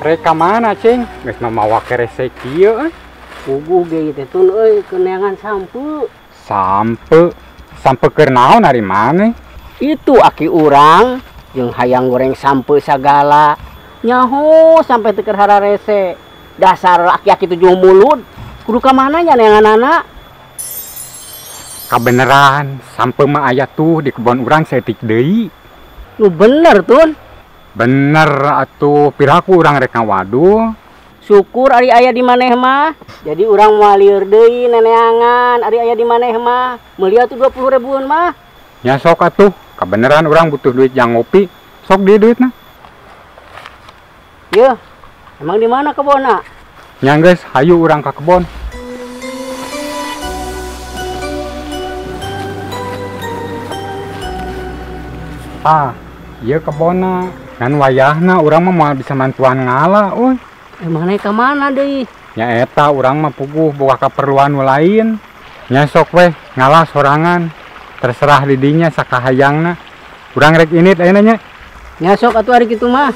Reka mana, Cing? Geus mamawa kerese kieu. Puguh ge teh tun euy keneangan sampe. Sampe keur naon ari mana? Itu aki urang jeung hayang goreng sampe sagala. Nyaho sampai teu keur hararese. Dasar laki-laki 7 mulut. Kudu ka mana nya neanganana? Kabeneran, sampe mah aya tuh di kebon urang setik deui. Nu bener tun. Bener atuh, piraku urang rek ngawaduh. Syukur ari aya di maneh mah. Jadi urang moal lieur deui neneangan ari aya di maneh mah. Meuli atuh 20 ribuan mah. Ya sok atuh, kabeneran urang butuh duit jang ngopi. Sok di duitna. Yeuh, emang di mana kebonna? Nya geus, hayu urang ka kebon. Ieu kebonna. Kan wayahna urang mah moal bisa mantuan ngala, euy. Emang naik ke mana deui? Nya eta urang mah puguh boga kaperluan nu lain. Nya sok weh ngalah sorangan. Terserah di dinya sakahayangna. Urang rek init ayeuna nya. Nya sok atuh ari kitu mah.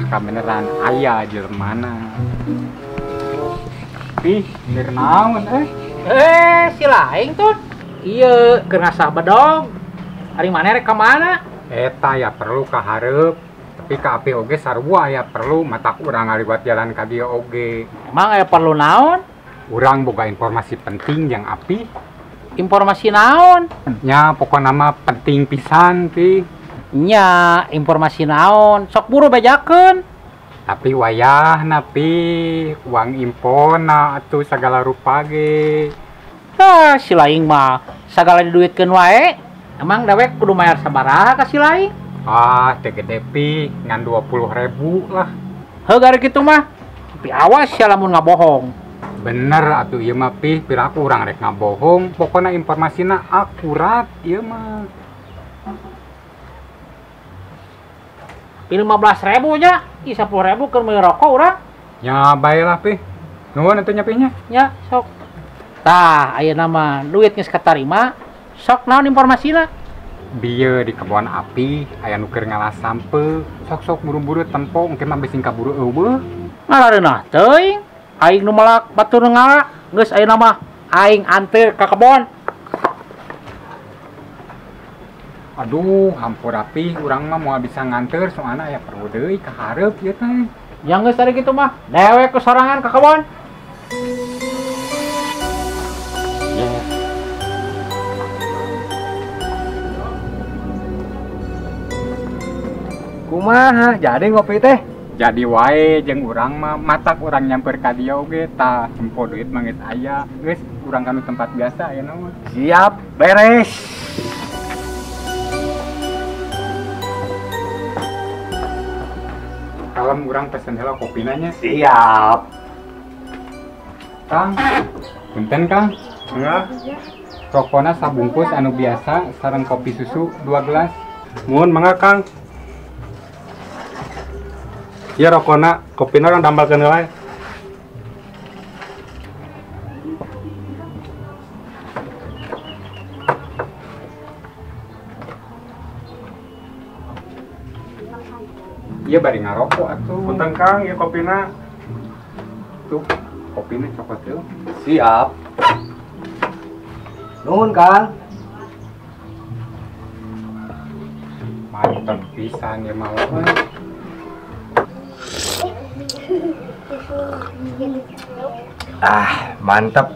Kabeneran aya Jermana. Ih, mir naon si laing tuh. Iya, keur ngasah bedog. Ari maneh rek ka mana? Eta ya perlu ka hareup, tapi ka api oge sarua aya perlu matak urang ngaliwat jalan ka dieu oge. Emang aya perlu naon? Urang boga informasi penting yang api. Informasi naon? Nya pokona mah penting pisan ti. Nya informasi naon? Sok buru bejakeun. Tapi wayah napi uang impona atuh segala rupa ge. Si laing mah sagala diduitkeun wae. Emang dewek kudu mayar sabaraha ka si laing? Teu gede pi, ngan 20.000 lah. Heuh ari kitu mah. Tapi awas ya lamun ngabohong. Bener atuh ieu mah pi, piraku urang rek ngabohong, pokona informasina akurat ieu mah. 15.000 nya, 10.000 keur meuli rokok urang. Ya bae lah pi. Nuhun atuh nyapinya. Ya, sok. Tah, ayeuna mah duit geus katarima, sok naon informasina? Bieu di kebon api aya nu keur ngalah sampe. Sok-sok buru-buru tempo engke mah besing kaburu eueuh. Ngarareunah teuing. Aing nu malak batur ngala, geus ayeuna mah aing anteur ka kebon. Aduh, hampur rapi, urang mah moal bisa nganter soalna aya perlu deui ka hareup ieu teh. Yang geus tadi kitu mah, dewek ke sorangan ka kebon. Kumaha jadi ngopi teh? Jadi wae jeung urang mah matak urang nyamper ka dieu oge tah tempo duit mah geus aya. Geus urang kanu tempat biasa ayeuna mah. Siap, beres. Kalem urang pesen heula kopina nya. Siap. Kang. Punten Kang. Enggak. Rokona sabungkus anu biasa sareng kopi susu 2 gelas. Muhun mangga Kang. Iya rokona, kopina kan tambalkeun wae. Iya bari ngarokok atuh. Punten Kang, ieu kopina. Tuh, kopina cokot teu. Siap. Nuhun Kang. Mantep pisan ya mau. Mantep.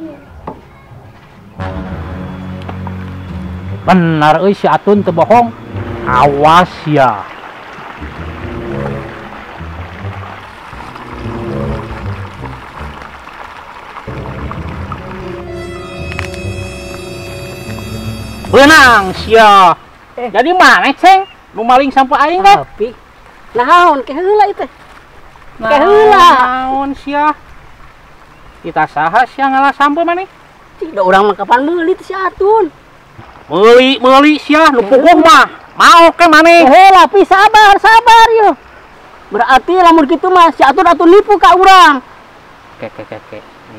Benar euy si Atun teu bohong. Awas ya. Benang sia. Jadi mana ceng? Nu maling sampai aing teh? Tapi naon ke heula itu? Ke heula. Naon sia? Kita saha sia ngalah sampe maneh. Tidak orang mah kapan meuli teh si Atun. Meuli sia nu puguh mah. Mau ke maneh. Helah pi sabar yo. Berarti lamun kitu mah si Atun nipu ka urang. Ke.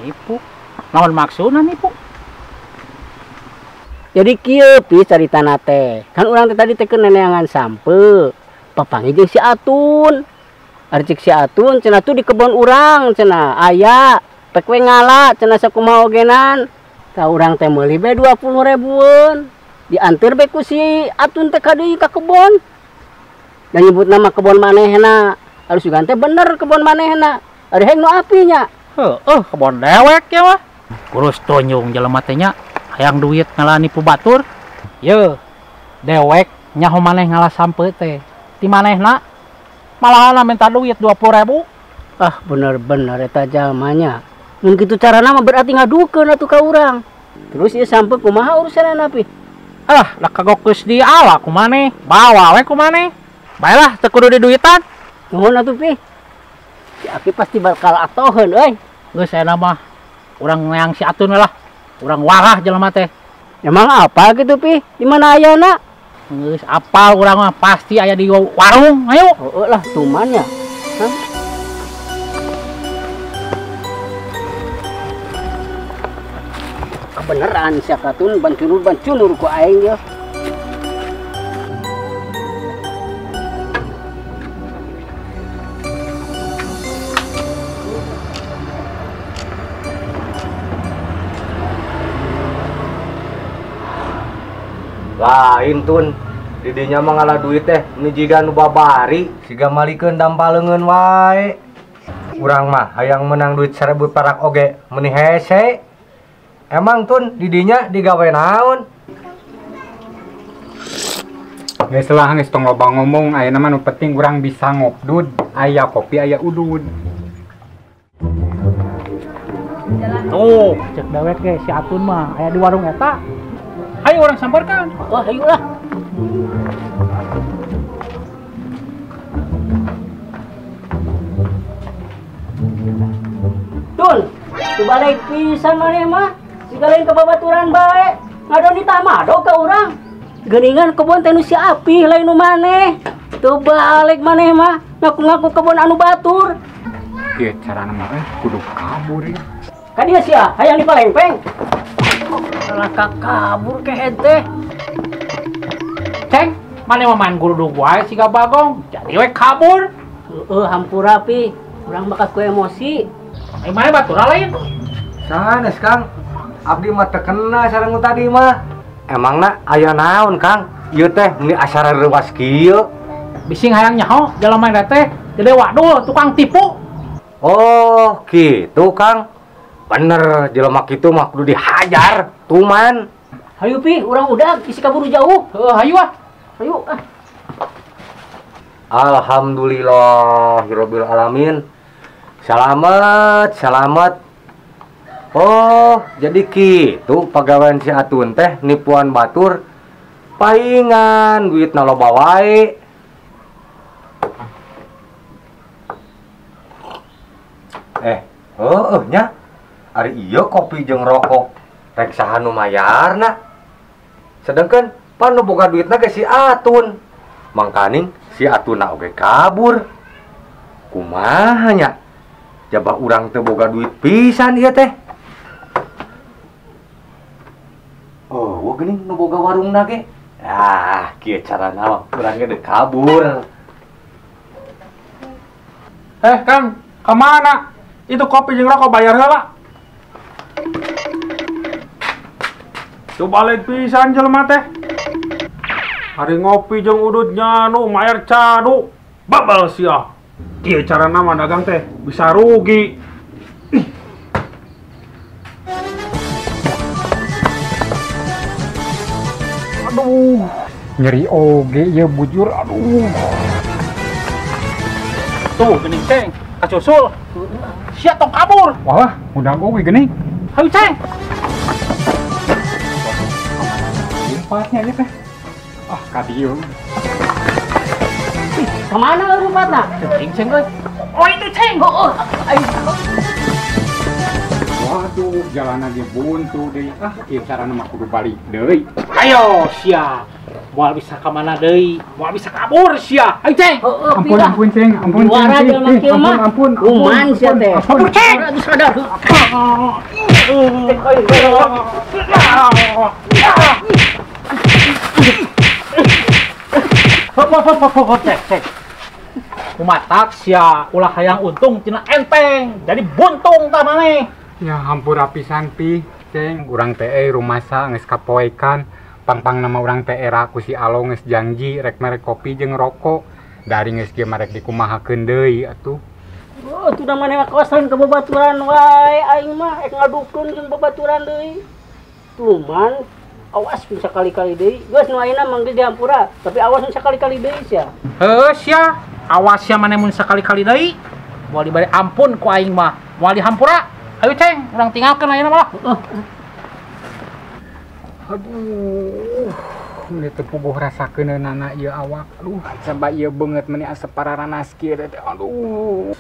Nipu. Naon maksudna nipu? Jadi kieu pi caritana teh. Kan urang teh tadi teh neneangan sampe. Papangi jeung si Atun. Ari cik si Atun cenah tuh di kebon urang cenah aya pek we ngala cenah sakumaha ogenan. Ka urang teh meuli bae 20.000-eun. Dianteur bae ku si Atun teh ka deui ka kebon. Dan nyebut nama kebon manehna. Harus juga teh bener kebon manehna. Ari heng nu apinya. Kebon dewek ya mah. Kurus tonyong jelema teh nya hayang duit ngalah nipu batur. Ye, dewek nyaho maneh ngalah sampe teh. Ti manehna malahan minta duit 20.000. Bener-bener eta jalmanya. Mun kitu carana mah berarti ngadukeun atuh ka urang. Terus ieu sampe kumaha urusanna pi? Lah kagok geus di ala ku maneh. Bawa we ku maneh. Baelah teu kudu di duitan. Nuhun atuh pi. Si Aki pasti bakal atoheun euy. Geus aya mah urang neang si Atun lah. Urang warah jelema teh. Emang apa gitu pi? Di mana ayana? Geus apal urang mah pasti aya di warung. Ayo. Heueuh lah tumannya. Hah? Kebeneran si Atun bancurur ku aing ya. Lain Tun, didinya mah ngalah duit teh mijigan nu babari siga malikeun dampaleungeun wae. Urang mah hayang menang duit 1000 perak oge meuni hese. Emang Tun didinya digawe naon? Geus lah geus tong loba ngomong, ayeuna mah nu penting urang bisa ngopdud, aya kopi aya udud. Tuh, cek dewek ge si Atun mah aya di warung eta. Ayo orang samparkan. Ayo lah. Tun, tu balik pisan maneh mah. Sigalain ke babaturan bae. Ngadon ditamado ka urang. Geuningan kebon teh nu si Api lain nu maneh. Teu balik maneh mah. Ngaku-ngaku kebon anu batur. Ieu carana mah kudu kabur ya. Ka dieu sia, hayang dipalengpeng. Salah kabur ke ente. Ceng, maneh mah main gurudug wae siga Bagong. Jadi we kabur. Hampura pi. Urang bakat ku emosi. Maneh batura lain. Sanes Kang, abdi mah terkena sareng tadi mah. Emangna aya naon Kang? Ieu teh meuni acara reuwas kieu. Bising hayang nyaho jelema teh gede wadul tukang tipu. Oh, gitu Kang. Bener, jelema kitu mah kudu dihajar, tuman. Hayu pi, urang udag isi kaburu jauh. Hayu ah. Hayu ah. Alhamdulillahirabbil alamin. Selamat. Oh, jadi kitu pagawean si Atun teh nipuan batur. Paingan duitna loba wae. Nya. Ari iya kopi jeung rokok rek saha nu mayarna. Sedengkeun pan nu boga duitna ge si Atun. Mangkaning si Atuna oge kabur. Kumaha nya? Jabah urang teu boga duit pisan ieu teh. Oh, geuning nu boga warungna ge. Kieu carana urang ge kabur. Kang, kemana? Itu kopi jeung rokok bayar heula. Tuh balik pisan jelema teh. Hari ngopi jeung ududnya nu mayar cadu. Babal sia. Kieu carana mah dagang teh bisa rugi. Aduh, nyeri oge ya bujur, aduh. Tuh, geuning Ceng, kacusul. Sia tong kabur. Walah, udah oge geuning. Hayu Ceng. Tempatnya aja teh. Kadieu. Kemana rupatna? Ceng euy. Oh, itu Ceng. Ayo. Waduh, jalan lagi buntu deh. Ah, ieu carana mah kudu balik deui. Ayo sia. Moal bisa ka mana deui? Moal bisa kabur sia. Ayo Ceng. Ampun, Ceng. Ampun, Juara Ceng. jelema kieu mah. Ampun. Kuman sia teh. Kabur Ceng. Ora geus sadar. Cek. Kumatak sia ulah hayang untung cenah enteng. Jadi buntung tah maneh. Ya hampura pisan pi, Ceng. Urang teh rumasa geus kapoekan. Pang nama urang teh era ku si Alo geus janji rek merek kopi jeung rokok. Dari geus ge marek dikumahakeun deui atuh. Oh, tuh namanya kawasan ke babaturan wae aing mah ek ngadukeun jeung babaturan deui. Cuman awas bisa kali-kali deui. Geus nu ayeuna mah geus dihampura, tapi awas bisa kali-kali deui sia. Heuh sia. Awas sia maneh mun sakali-kali deui. Moal dibari ampun ku aing mah. Moal dihampura. Ayo Ceng, urang tinggalkeun ayeuna mah. Aduh, ini tepuguh rasakeun nana ieu awak. Aduh, coba ieu beungeut meni asep pararanas kieu teh. Aduh.